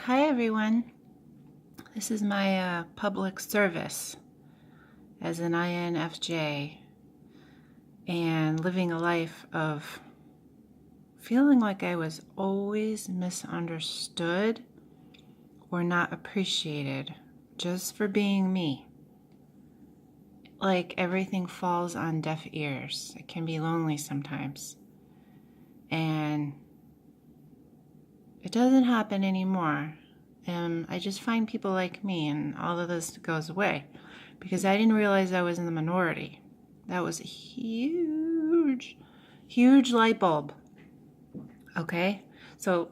Hi everyone, this is my public service as an INFJ and living a life of feeling like I was always misunderstood or not appreciated just for being me. Like everything falls on deaf ears. It can be lonely sometimes. And it doesn't happen anymore. And I just find people like me and all of this goes away because I didn't realize I was in the minority. That was a huge light bulb. Okay? So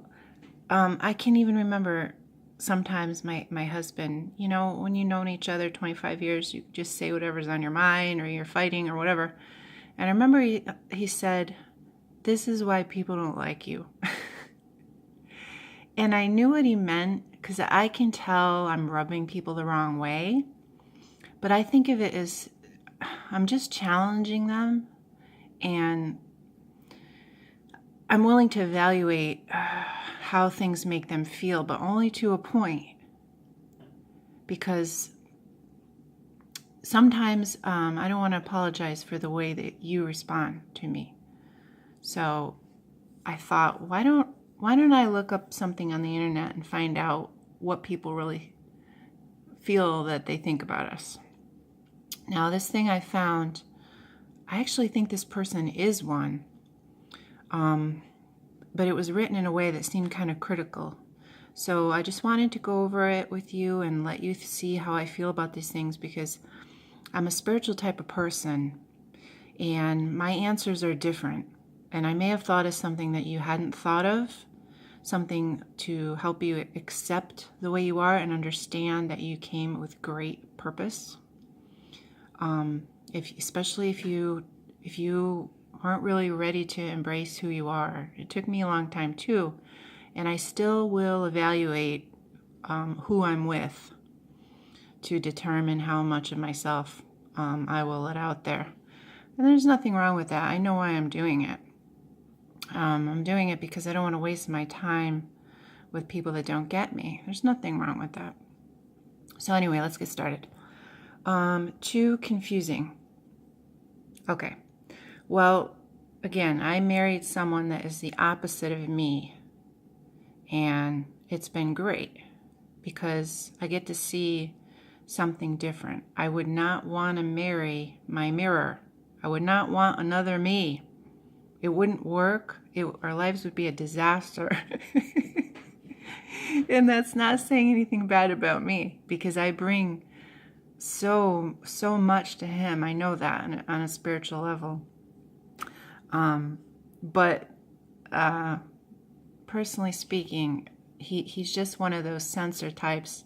I can't even remember sometimes my husband, when you've known each other 25 years, you just say whatever's on your mind or you're fighting or whatever. And I remember he said, "This is why people don't like you." And I knew what he meant because I can tell I'm rubbing people the wrong way. But I think of it as I'm just challenging them and I'm willing to evaluate how things make them feel, but only to a point. Because sometimes I don't want to apologize for the way that you respond to me. So I thought, why don't I look up something on the internet and find out what people really feel that they think about us? Now, this thing I found, I actually think this person is one, but it was written in a way that seemed kind of critical. So I just wanted to go over it with you and let you see how I feel about these things because I'm a spiritual type of person and my answers are different. And I may have thought of something that you hadn't thought of, something to help you accept the way you are and understand that you came with great purpose. Especially if you aren't really ready to embrace who you are. It took me a long time too, and I still will evaluate who I'm with to determine how much of myself I will let out there. And there's nothing wrong with that. I know why I'm doing it. I'm doing it because I don't want to waste my time with people that don't get me. There's nothing wrong with that. So anyway, let's get started. Too confusing. Okay. Well, again, I married someone that is the opposite of me. And it's been great because I get to see something different. I would not want to marry my mirror. I would not want another me. It wouldn't work. Our lives would be a disaster. And that's not saying anything bad about me because I bring so much to him. I know that on a spiritual level. But personally speaking, he's just one of those sensor types,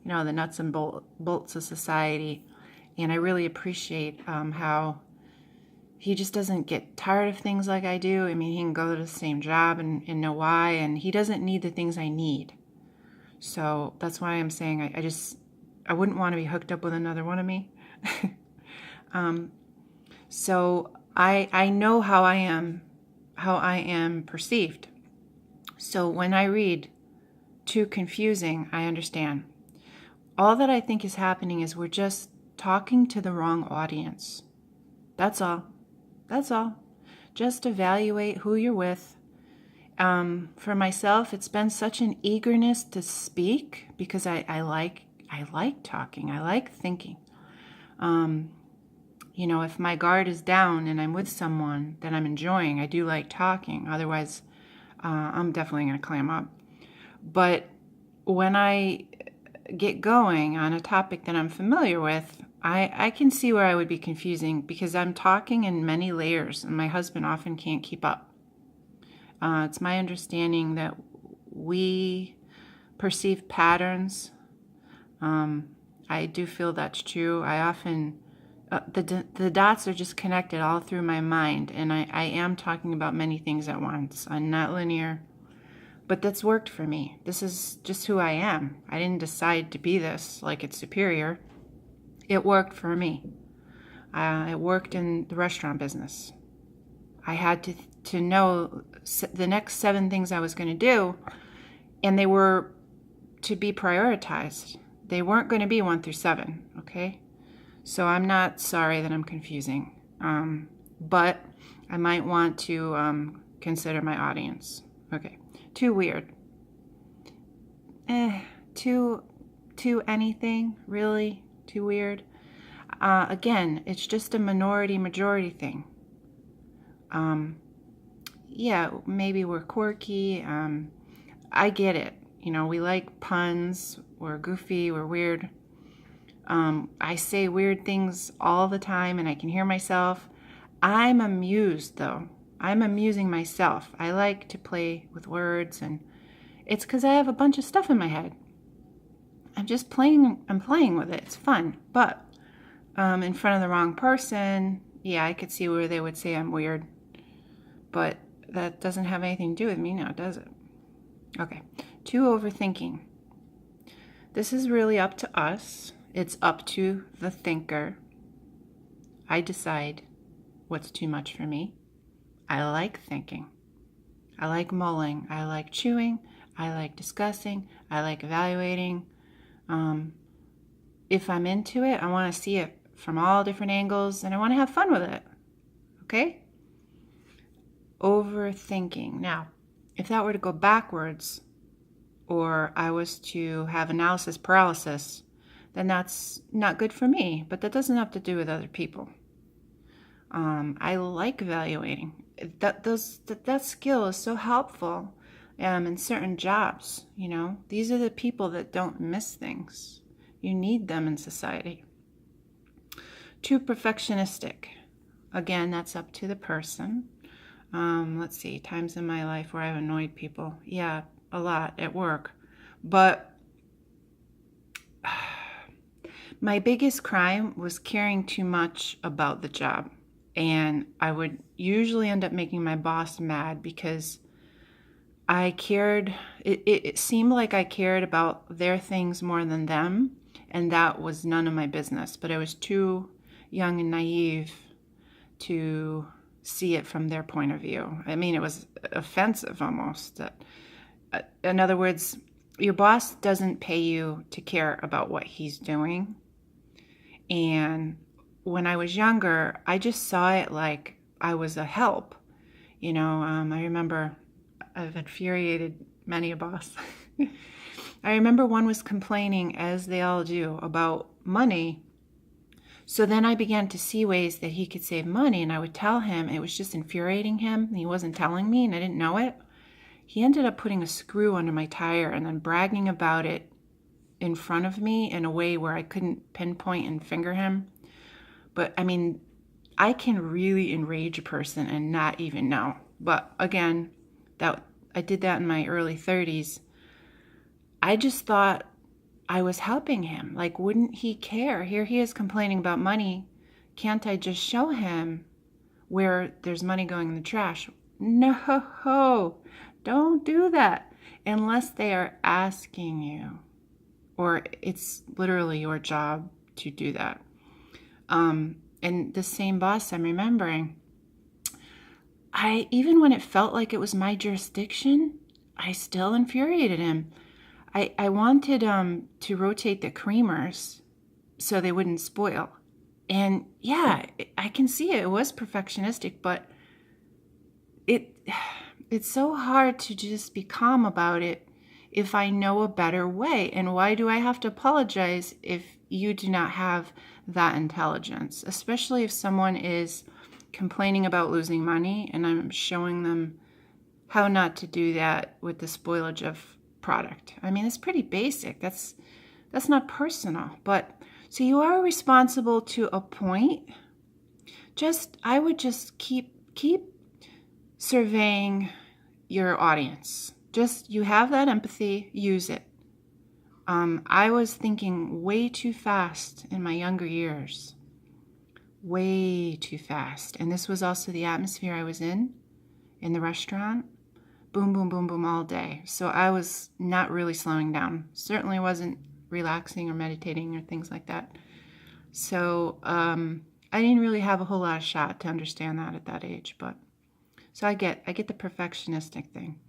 the nuts and bolts of society. And I really appreciate how he just doesn't get tired of things like I do. I mean, he can go to the same job and know why, and he doesn't need the things I need. So that's why I'm saying I wouldn't want to be hooked up with another one of me. So I know how I am perceived. So when I read too confusing, I understand. All that I think is happening is we're just talking to the wrong audience. That's all. That's all. Just evaluate who you're with. For myself, it's been such an eagerness to speak because I like talking. I like thinking. If my guard is down and I'm with someone that I'm enjoying, I do like talking. Otherwise, I'm definitely going to clam up. But when I get going on a topic that I'm familiar with, I can see where I would be confusing because I'm talking in many layers and my husband often can't keep up. It's my understanding that we perceive patterns. I do feel that's true. I often, the dots are just connected all through my mind, and I am talking about many things at once. I'm not linear, but that's worked for me. This is just who I am. I didn't decide to be this like it's superior. It worked for me. It worked in the restaurant business. I had to know the next 7 things I was going to do, and they were to be prioritized. They weren't going to be 1 through 7, okay? So I'm not sorry that I'm confusing. But I might want to consider my audience. Okay. Too weird. Too anything, really? Too weird? Again, it's just a minority-majority thing. Yeah, maybe we're quirky. I get it. You know, we like puns. We're goofy. We're weird. I say weird things all the time, and I can hear myself. I'm amused, though. I'm amusing myself. I like to play with words, and it's because I have a bunch of stuff in my head. I'm playing with it. It's fun. But in front of the wrong person, yeah, I could see where they would say I'm weird. But that doesn't have anything to do with me now, does it? Okay. Too overthinking. This is really up to us. It's up to the thinker. I decide what's too much for me. I like thinking. I like mulling. I like chewing. I like discussing. I like evaluating. If I'm into it, I want to see it from all different angles, and I want to have fun with it. Okay? Overthinking. Now, if that were to go backwards, or I was to have analysis paralysis, then that's not good for me, but that doesn't have to do with other people. I like evaluating. That skill is so helpful in certain jobs, you know. These are the people that don't miss things. You need them in society. Too perfectionistic. Again, that's up to the person. Let's see, times in my life where I've annoyed people. Yeah, a lot at work. But my biggest crime was caring too much about the job. And I would usually end up making my boss mad because I cared, it seemed like I cared about their things more than them. And that was none of my business. But I was too young and naive to see it from their point of view. I mean, it was offensive almost. In other words, your boss doesn't pay you to care about what he's doing. And when I was younger, I just saw it like I was a help. You know, I remember I've infuriated many a boss. I remember one was complaining, as they all do, about money. So then I began to see ways that he could save money, and I would tell him. It was just infuriating him, and he wasn't telling me, and I didn't know it. He ended up putting a screw under my tire and then bragging about it in front of me in a way where I couldn't pinpoint and finger him. But I mean, I can really enrage a person and not even know. But again, I did that in my early 30s. I just thought I was helping him. Like, wouldn't he care? Here he is complaining about money. Can't I just show him where there's money going in the trash? No, don't do that unless they are asking you, or it's literally your job to do that. And the same boss I'm remembering, even when it felt like it was my jurisdiction, I still infuriated him. I wanted to rotate the creamers so they wouldn't spoil. And yeah, I can see it. It was perfectionistic, but it's so hard to just be calm about it if I know a better way. And why do I have to apologize if you do not have that intelligence? Especially if someone is complaining about losing money and I'm showing them how not to do that with the spoilage of product. I mean, it's pretty basic. That's not personal. But so you are responsible to a point. I would just keep surveying your audience. Just, you have that empathy, use it. I was thinking way too fast in my younger years. Way too fast. And this was also the atmosphere I was in the restaurant. Boom, boom, boom, boom all day. So I was not really slowing down. Certainly wasn't relaxing or meditating or things like that. So I didn't really have a whole lot of shot to understand that at that age. But so I get the perfectionistic thing.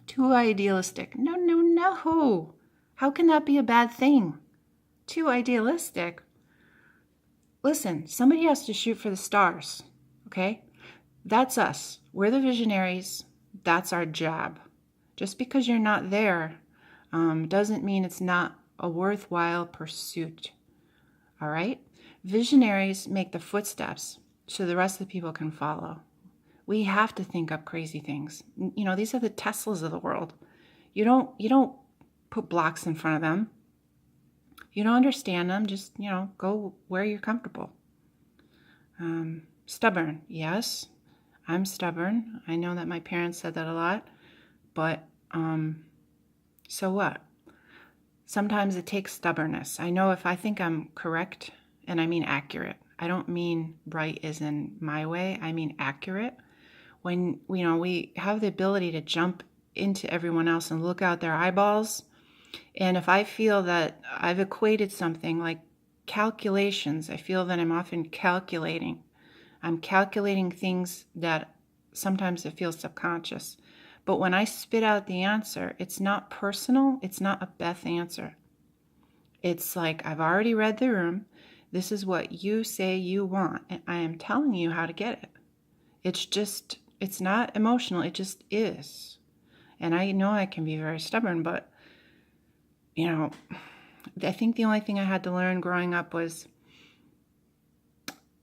Too idealistic. No. How can that be a bad thing? Too idealistic. Listen, somebody has to shoot for the stars, okay? That's us. We're the visionaries. That's our job. Just because you're not there doesn't mean it's not a worthwhile pursuit, all right? Visionaries make the footsteps so the rest of the people can follow. We have to think up crazy things. You know, these are the Teslas of the world. You don't put blocks in front of them. You don't understand them. Just, go where you're comfortable. Stubborn. Yes, I'm stubborn. I know that my parents said that a lot, but so what? Sometimes it takes stubbornness. I know if I think I'm correct, and I mean accurate. I don't mean right as in my way. I mean accurate. When, we have the ability to jump into everyone else and look out their eyeballs. And if I feel that I've equated something like calculations, I feel that I'm often calculating. I'm calculating things that sometimes it feels subconscious. But when I spit out the answer, it's not personal. It's not a Beth answer. It's like, I've already read the room. This is what you say you want. And I am telling you how to get it. It's not emotional. It just is. And I know I can be very stubborn, but, I think the only thing I had to learn growing up was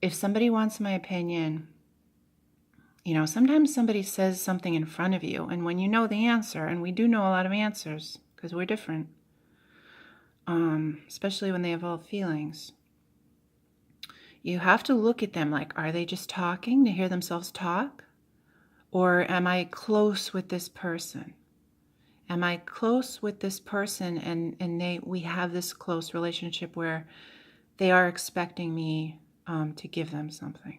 if somebody wants my opinion, sometimes somebody says something in front of you, and when you know the answer, and we do know a lot of answers because we're different, especially when they evolve feelings, you have to look at them like, are they just talking to hear themselves talk? Or am I close with this person? Am I close with this person and we have this close relationship where they are expecting me to give them something?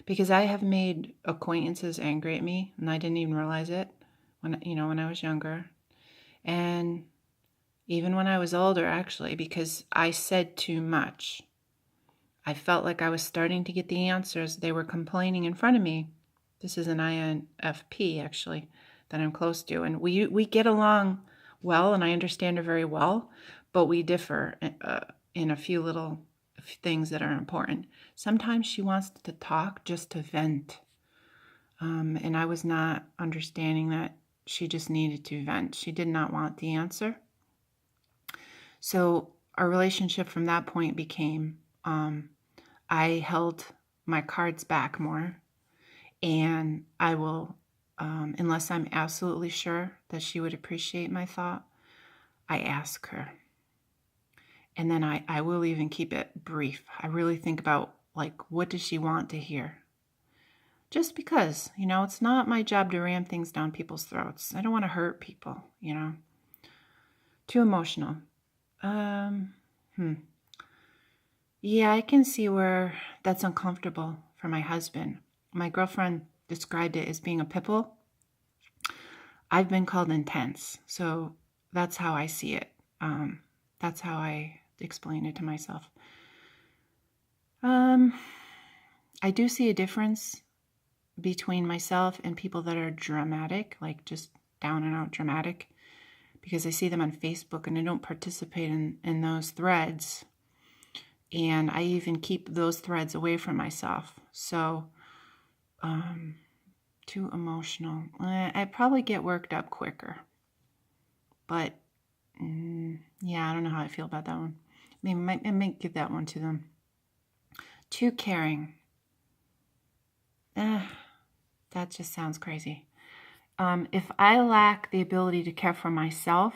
Because I have made acquaintances angry at me, and I didn't even realize it when I was younger. And even when I was older, actually, because I said too much. I felt like I was starting to get the answers. They were complaining in front of me. This is an INFP, actually, that I'm close to. And we get along well, and I understand her very well, but we differ in a few little things that are important. Sometimes she wants to talk just to vent. And I was not understanding that she just needed to vent. She did not want the answer. So our relationship from that point became, I held my cards back more, and I will, unless I'm absolutely sure that she would appreciate my thought, I ask her. And then I will even keep it brief. I really think about, what does she want to hear? Just because, it's not my job to ram things down people's throats. I don't want to hurt people, Too emotional. Yeah, I can see where that's uncomfortable for my husband. My girlfriend described it as being a pipple. I've been called intense, so that's how I see it. That's how I explain it to myself. I do see a difference between myself and people that are dramatic, like just down and out dramatic, because I see them on Facebook and I don't participate in those threads. And I even keep those threads away from myself. So, too emotional. I probably get worked up quicker. But, yeah, I don't know how I feel about that one. I might give that one to them. Too caring. That just sounds crazy. If I lack the ability to care for myself,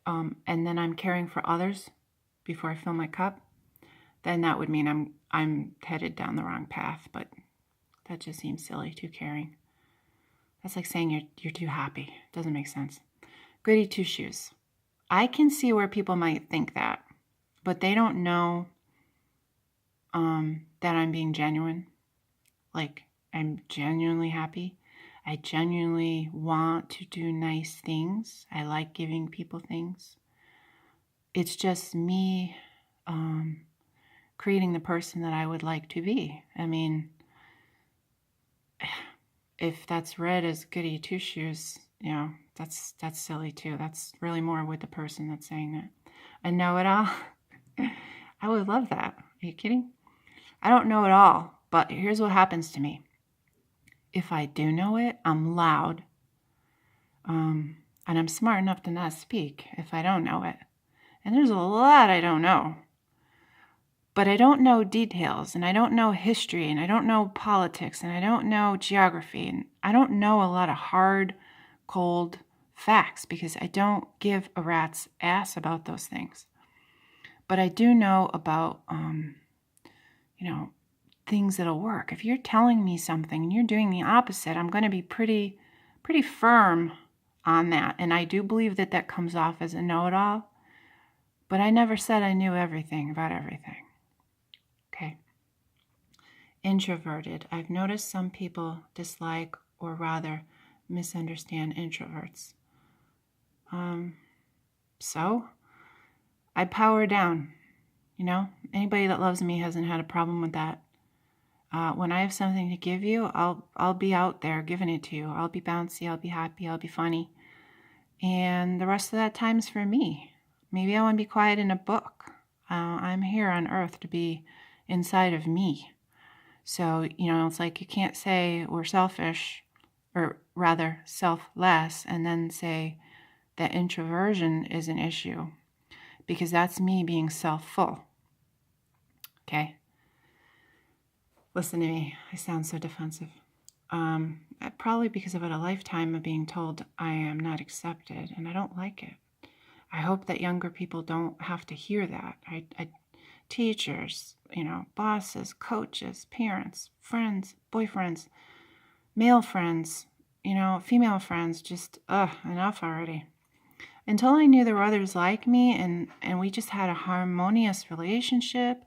and then I'm caring for others before I fill my cup, then that would mean I'm headed down the wrong path. But that just seems silly. Too caring. That's like saying you're too happy. Doesn't make sense. Goody two shoes. I can see where people might think that, but they don't know that I'm being genuine. Like, I'm genuinely happy. I genuinely want to do nice things. I like giving people things. It's just me creating the person that I would like to be. I mean, if that's read as goody two shoes, that's silly too. That's really more with the person that's saying that. A know-it-all? I would love that. Are you kidding? I don't know it all, but here's what happens to me. If I do know it, I'm loud. And I'm smart enough to not speak if I don't know it. And there's a lot I don't know. But I don't know details, and I don't know history, and I don't know politics, and I don't know geography, and I don't know a lot of hard, cold facts because I don't give a rat's ass about those things. But I do know about, things that'll work. If you're telling me something and you're doing the opposite, I'm going to be pretty firm on that. And I do believe that comes off as a know-it-all. But I never said I knew everything about everything. Okay. Introverted. I've noticed some people dislike or rather misunderstand introverts. So I power down. Anybody that loves me hasn't had a problem with that. When I have something to give you, I'll be out there giving it to you. I'll be bouncy, I'll be happy, I'll be funny. And the rest of that time's for me. Maybe I want to be quiet in a book. I'm here on earth to be inside of me. So, it's like you can't say we're selfish, or rather selfless, and then say that introversion is an issue, because that's me being self-full. Okay? Listen to me. I sound so defensive. Probably because I've had a lifetime of being told I am not accepted, and I don't like it. I hope that younger people don't have to hear that. Teachers, bosses, coaches, parents, friends, boyfriends, male friends, female friends, just, enough already. Until I knew there were others like me and we just had a harmonious relationship,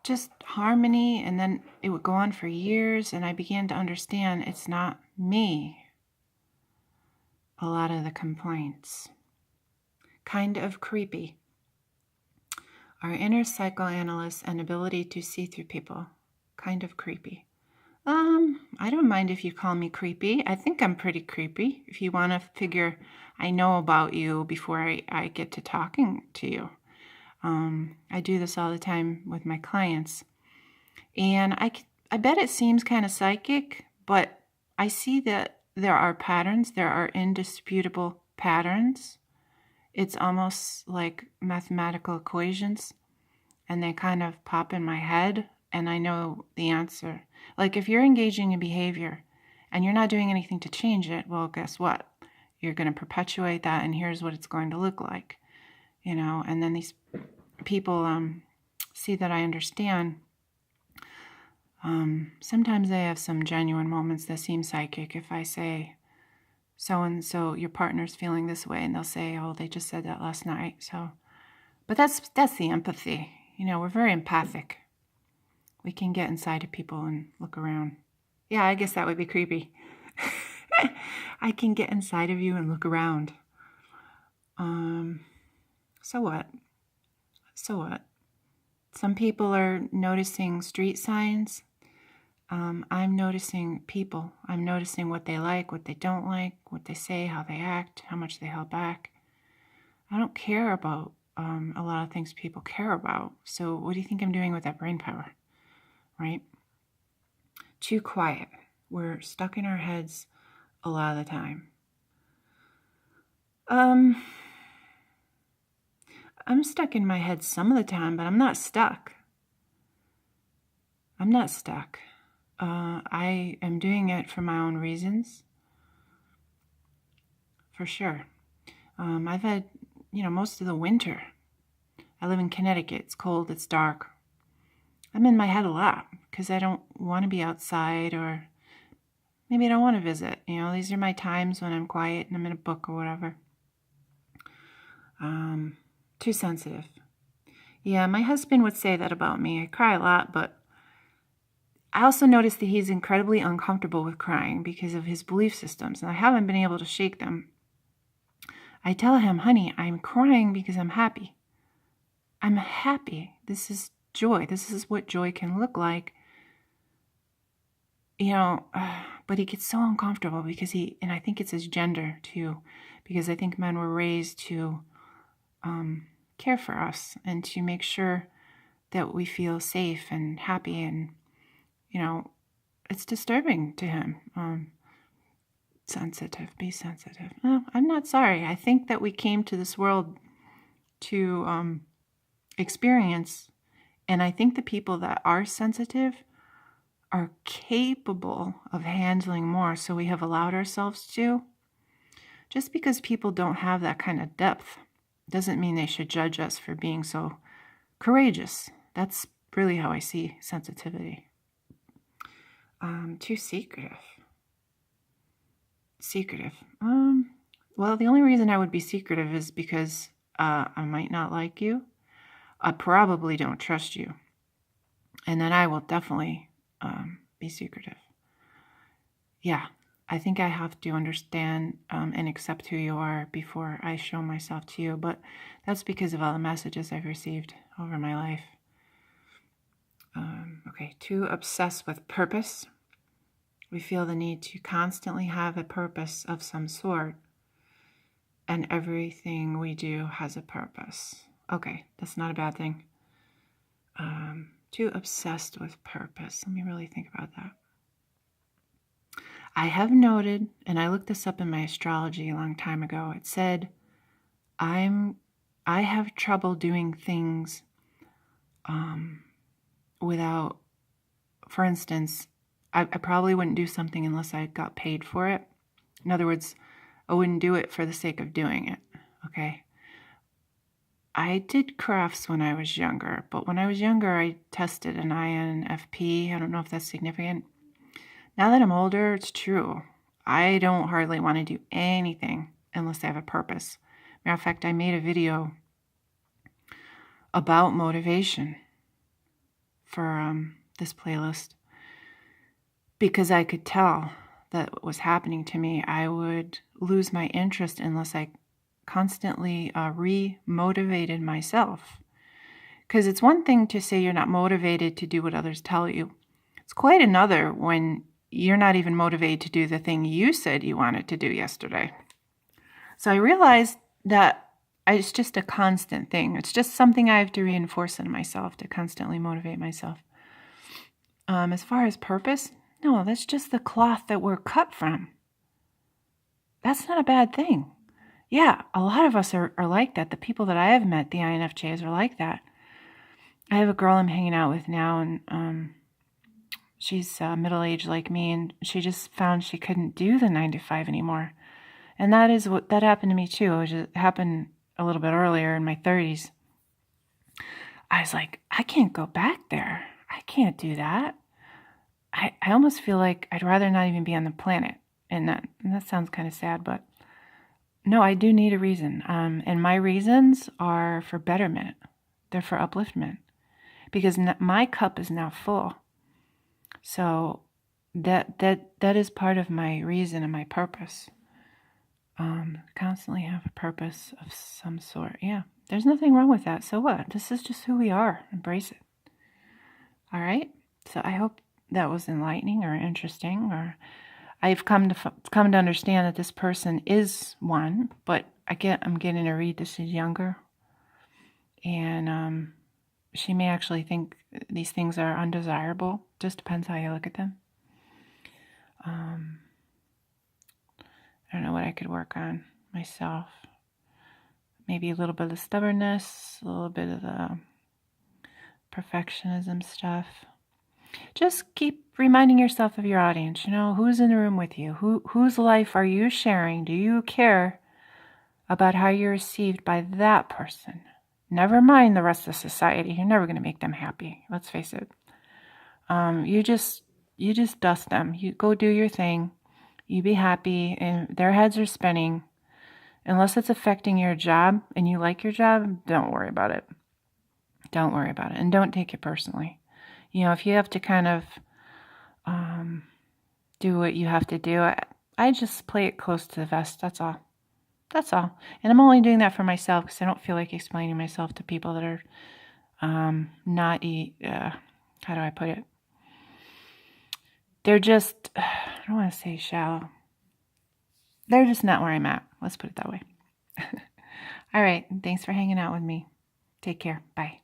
just harmony, and then it would go on for years, and I began to understand it's not me. A lot of the complaints. Kind of creepy. Our inner psychoanalyst and ability to see through people. Kind of creepy. I don't mind if you call me creepy. I think I'm pretty creepy. If you want to figure I know about you before I get to talking to you. I do this all the time with my clients. And I bet it seems kind of psychic, but I see that there are patterns. There are indisputable patterns. It's almost like mathematical equations, and they kind of pop in my head, and I know the answer. Like if you're engaging in behavior and you're not doing anything to change it, well, guess what? You're going to perpetuate that, and here's what it's going to look like. And then these people see that I understand. Sometimes they have some genuine moments that seem psychic. If I say, so-and-so, your partner's feeling this way, and they'll say, oh, they just said that last night. So, but that's the empathy. We're very empathic. We can get inside of people and look around. Yeah, I guess that would be creepy. I can get inside of you and look around. So what? Some people are noticing street signs. I'm noticing people. I'm noticing what they like, what they don't like, what they say, how they act, how much they held back. I don't care about a lot of things people care about. So what do you think I'm doing with that brain power, right? Too quiet. We're stuck in our heads a lot of the time. I'm stuck in my head some of the time, but I'm not stuck. I am doing it for my own reasons, for sure. I've had, most of the winter. I live in Connecticut. It's cold. It's dark. I'm in my head a lot because I don't want to be outside, or maybe I don't want to visit. These are my times when I'm quiet and I'm in a book or whatever. Too sensitive. Yeah, my husband would say that about me. I cry a lot, but I also noticed that he's incredibly uncomfortable with crying because of his belief systems, and I haven't been able to shake them. I tell him, honey, I'm crying because I'm happy. I'm happy. This is joy. This is what joy can look like. but he gets so uncomfortable because and I think it's his gender too, because I think men were raised to care for us and to make sure that we feel safe and happy, and it's disturbing to him. Sensitive, be sensitive. No, I'm not sorry. I think that we came to this world to experience, and I think the people that are sensitive are capable of handling more, so we have allowed ourselves to. Just because people don't have that kind of depth doesn't mean they should judge us for being so courageous. That's really how I see sensitivity. Too secretive. Well, the only reason I would be secretive is because I might not like you. I probably don't trust you. And then I will definitely be secretive. Yeah, I think I have to understand and accept who you are before I show myself to you. But that's because of all the messages I've received over my life. Okay, too obsessed with purpose. We feel the need to constantly have a purpose of some sort, and everything we do has a purpose. Okay, that's not a bad thing. Too obsessed with purpose. Let me really think about that. I have noted, and I looked this up in my astrology a long time ago, it said, I have trouble doing things without, for instance, I probably wouldn't do something unless I got paid for it. In other words, I wouldn't do it for the sake of doing it, okay? I did crafts when I was younger, but when I was younger, I tested an INFP. I don't know if that's significant. Now that I'm older, it's true. I don't hardly want to do anything unless I have a purpose. Matter of fact, I made a video about motivation for this playlist because I could tell that what was happening to me. I would lose my interest unless I constantly re-motivated myself. Because it's one thing to say you're not motivated to do what others tell you. It's quite another when you're not even motivated to do the thing you said you wanted to do yesterday. So I realized that it's just a constant thing. It's just something I have to reinforce in myself to constantly motivate myself. As far as purpose, no, that's just the cloth that we're cut from. That's not a bad thing. Yeah, a lot of us are like that. The people that I have met, the INFJs, are like that. I have a girl I'm hanging out with now, and she's middle-aged like me, and she just found she couldn't do the 9 to 5 anymore. And that happened to me too. It happened a little bit earlier in my 30s. I was like, I can't go back there. I can't do that. I almost feel like I'd rather not even be on the planet. And that sounds kind of sad, but no, I do need a reason. And my reasons are for betterment. They're for upliftment. Because my cup is now full. So that is part of my reason and my purpose. Constantly have a purpose of some sort. Yeah, there's nothing wrong with that. So what? This is just who we are. Embrace it. All right? So I hope that was enlightening or interesting, or I've come to understand that this person is one, but I'm getting to read this is younger, and she may actually think these things are undesirable. Just depends how you look at them. I don't know what I could work on myself. Maybe a little bit of stubbornness, a little bit of the perfectionism stuff. Just keep reminding yourself of your audience. Who's in the room with you? Whose life are you sharing? Do you care about how you're received by that person? Never mind the rest of society. You're never going to make them happy. Let's face it. You just dust them. You go do your thing. You be happy, and their heads are spinning. Unless it's affecting your job and you like your job, don't worry about it. Don't worry about it, and don't take it personally. If you have to kind of do what you have to do, I just play it close to the vest. That's all. That's all. And I'm only doing that for myself because I don't feel like explaining myself to people that are not, how do I put it? they're just, I don't want to say shallow. They're just not where I'm at. Let's put it that way. All right. Thanks for hanging out with me. Take care. Bye.